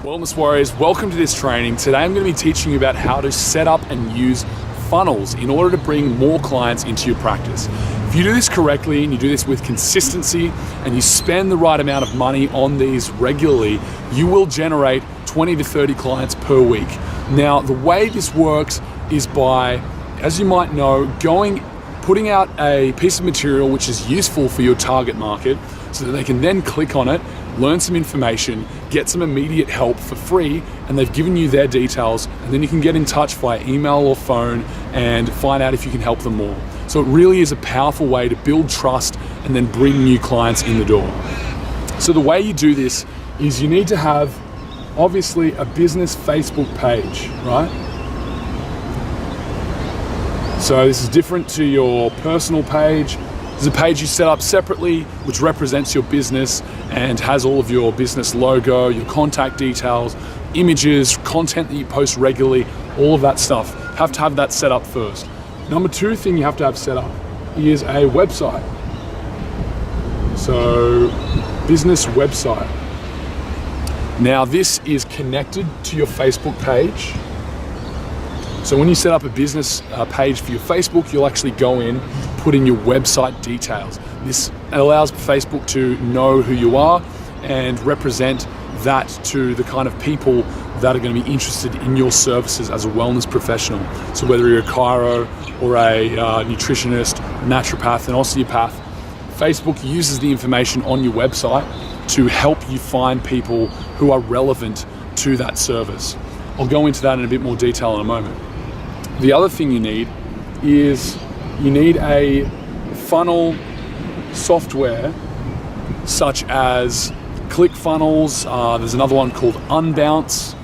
Wellness Warriors, welcome to this training. Today I'm going to be teaching you about how to set up and use funnels in order to bring more clients into your practice. If you do this correctly and you do this with consistency and you spend the right amount of money on these regularly, you will generate 20 to 30 clients per week. Now, the way this works is by, as you might know, putting out a piece of material which is useful for your target market so that they can then click on it, learn some information, get some immediate help for free, and they've given you their details, and then you can get in touch via email or phone and find out if you can help them more. So it really is a powerful way to build trust and then bring new clients in the door. So the way you do this is you need to have, obviously, a business Facebook page, right? So this is different to your personal page. There's a page you set up separately which represents your business and has all of your business logo, your contact details, images, content that you post regularly, all of that stuff. Have to have that set up first. Number two thing you have to have set up is a website. So, business website. Now this is connected to your Facebook page. So when you set up a business page for your Facebook, you'll actually go in, put in your website details. This allows Facebook to know who you are and represent that to the kind of people that are going to be interested in your services as a wellness professional. So whether you're a chiro or a nutritionist, naturopath, an osteopath, Facebook uses the information on your website to help you find people who are relevant to that service. I'll go into that in a bit more detail in a moment. The other thing you need is you need a funnel software such as ClickFunnels. There's another one called Unbounce.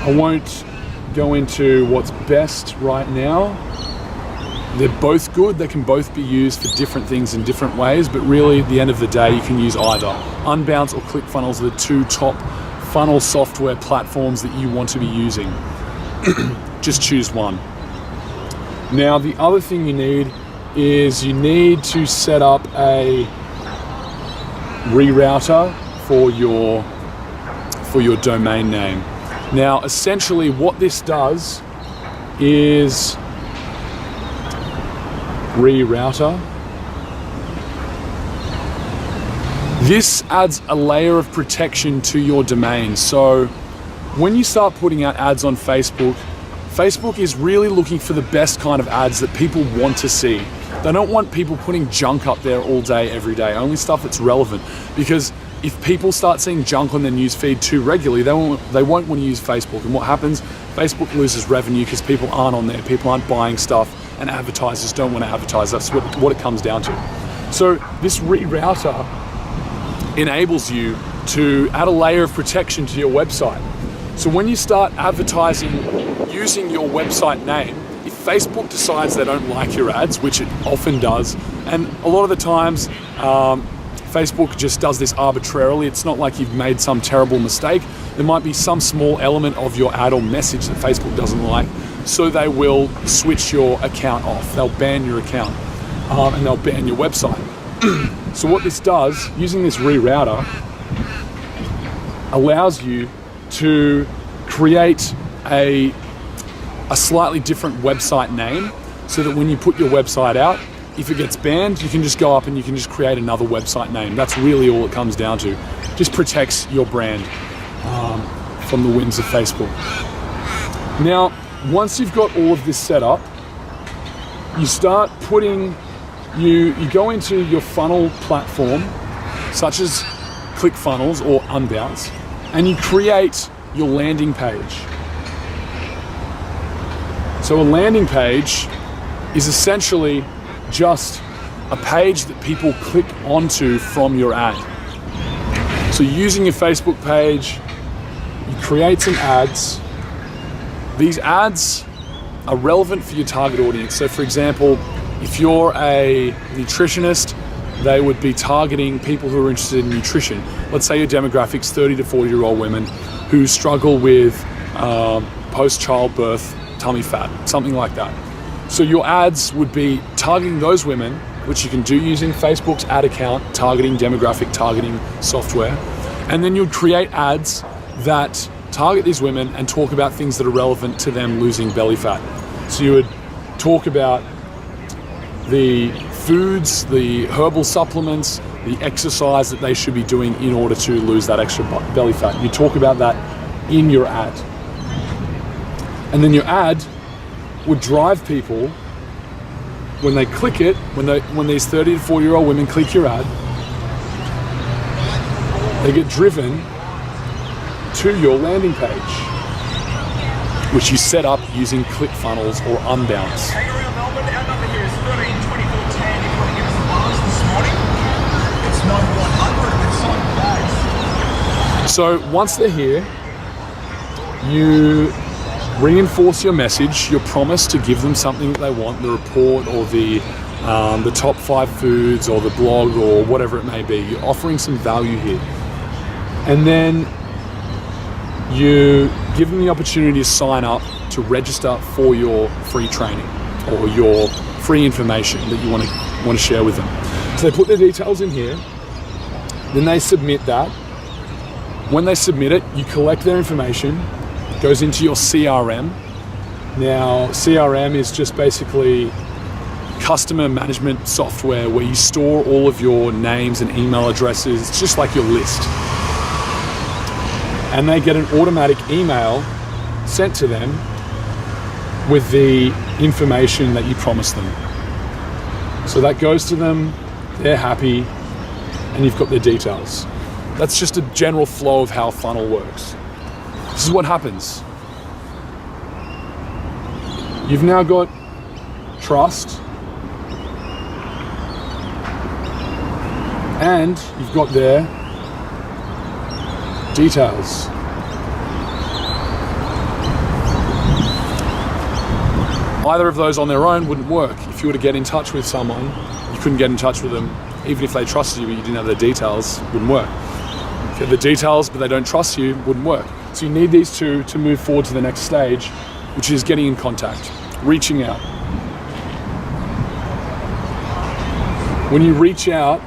I won't go into what's best right now. They're both good. They can both be used for different things in different ways, but really at the end of the day you can use either. Unbounce or ClickFunnels are the two top funnel software platforms that you want to be using. Just choose one. Now the other thing you need is you need to set up a rerouter for your domain name. Now essentially what this does is rerouter. This adds a layer of protection to your domain. So when you start putting out ads on Facebook, Facebook is really looking for the best kind of ads that people want to see. They don't want people putting junk up there all day, every day, only stuff that's relevant. Because if people start seeing junk on their newsfeed too regularly, they won't want to use Facebook. And what happens? Facebook loses revenue because people aren't on there, people aren't buying stuff, and advertisers don't want to advertise. That's what it comes down to. So this rerouter enables you to add a layer of protection to your website. So when you start advertising using your website name, if Facebook decides they don't like your ads, which it often does, and a lot of the times Facebook just does this arbitrarily, it's not like you've made some terrible mistake. There might be some small element of your ad or message that Facebook doesn't like, so they will switch your account off. They'll ban your account and they'll ban your website. So what this does, using this rerouter, allows you to create a slightly different website name so that when you put your website out, if it gets banned, you can just go up and you can just create another website name. That's really all it comes down to. Just protects your brand from the winds of Facebook. Now, once you've got all of this set up, you start putting, you go into your funnel platform, such as ClickFunnels or Unbounce, and you create your landing page. So a landing page is essentially just a page that people click onto from your ad. So using your Facebook page, you create some ads. These ads are relevant for your target audience. So for example, if you're a nutritionist, they would be targeting people who are interested in nutrition. Let's say your demographic's 30 to 40-year-old women who struggle with post-childbirth tummy fat, something like that. So your ads would be targeting those women, which you can do using Facebook's ad account, targeting demographic targeting software. And then you'd create ads that target these women and talk about things that are relevant to them losing belly fat. So you would talk about the foods, the herbal supplements, the exercise that they should be doing in order to lose that extra belly fat. You talk about that in your ad. And then your ad would drive people, when they click it, when these 30 to 40-year-old women click your ad, they get driven to your landing page, which you set up using ClickFunnels or Unbounce. Kangaroo Melbourne, our number here is 13 24 10. If you want to give us a buzz this morning, it's 9100. It's on bags. So once they're here, you reinforce your message, your promise to give them something that they want, the report or the top 5 foods or the blog or whatever it may be. You're offering some value here. And then you give them the opportunity to sign up to register for your free training or your free information that you want to share with them. So they put their details in here, then they submit that. When they submit it, you collect their information, it goes into your CRM. Now, CRM is just basically customer management software where you store all of your names and email addresses. It's just like your list. And they get an automatic email sent to them with the information that you promised them. So that goes to them, they're happy, and you've got their details. That's just a general flow of how a funnel works. This is what happens. You've now got trust, and you've got their details. Either of those on their own wouldn't work. If you were to get in touch with someone, you couldn't get in touch with them, even if they trusted you but you didn't have their details, wouldn't work. If you have the details but they don't trust you, wouldn't work. So you need these two to move forward to the next stage, which is getting in contact, reaching out. When you reach out,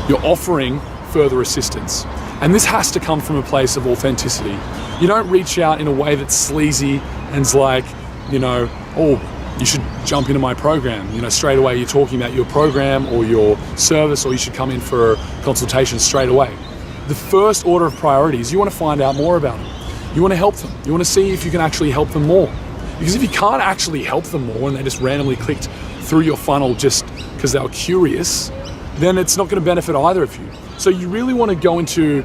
you're offering further assistance. And this has to come from a place of authenticity. You don't reach out in a way that's sleazy and's like, oh, you should jump into my program. Straight away you're talking about your program or your service, or you should come in for a consultation straight away. The first order of priority is you want to find out more about them. You want to help them. You want to see if you can actually help them more. Because if you can't actually help them more and they just randomly clicked through your funnel just because they were curious, then it's not going to benefit either of you. So you really want to go into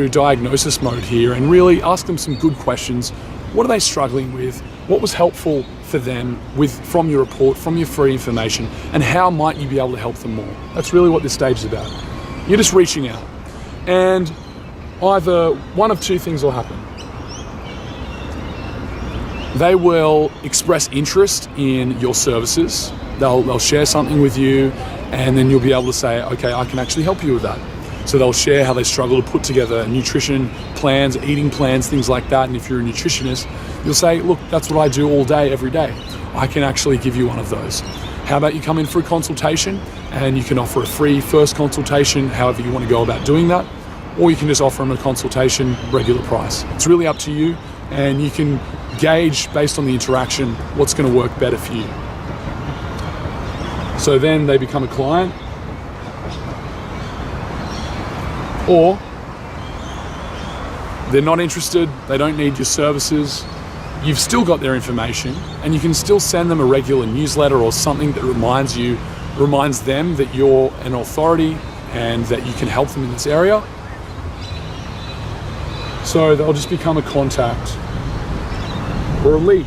diagnosis mode here and really ask them some good questions. What are they struggling with? What was helpful for them from your report, from your free information, and how might you be able to help them more? That's really what this stage is about. You're just reaching out, and either one of two things will happen. They will express interest in your services. They'll share something with you, and then you'll be able to say, okay, I can actually help you with that. So they'll share how they struggle to put together nutrition plans, eating plans, things like that. And if you're a nutritionist, you'll say, look, that's what I do all day, every day. I can actually give you one of those. How about you come in for a consultation, and you can offer a free first consultation, however you want to go about doing that, or you can just offer them a consultation, regular price. It's really up to you, and you can gauge based on the interaction what's going to work better for you. So then they become a client, or they're not interested, they don't need your services, you've still got their information, and you can still send them a regular newsletter or something that reminds them that you're an authority and that you can help them in this area. So they'll just become a contact or a lead.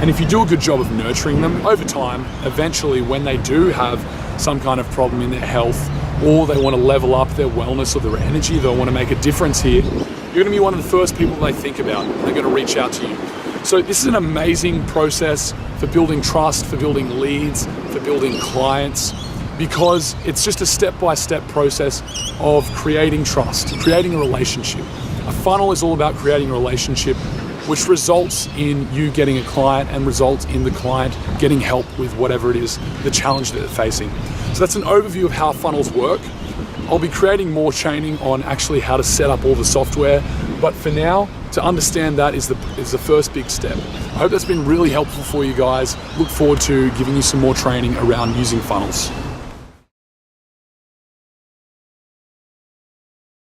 And if you do a good job of nurturing them over time, eventually when they do have some kind of problem in their health, or they want to level up their wellness or their energy, they want to make a difference here, you're going to be one of the first people they think about. They're going to reach out to you. So this is an amazing process for building trust, for building leads, for building clients, because it's just a step-by-step process of creating trust, creating a relationship. A funnel is all about creating a relationship which results in you getting a client and results in the client getting help with whatever it is, the challenge that they're facing. So that's an overview of how funnels work. I'll be creating more training on actually how to set up all the software, but for now, to understand that is the first big step. I hope that's been really helpful for you guys. Look forward to giving you some more training around using funnels.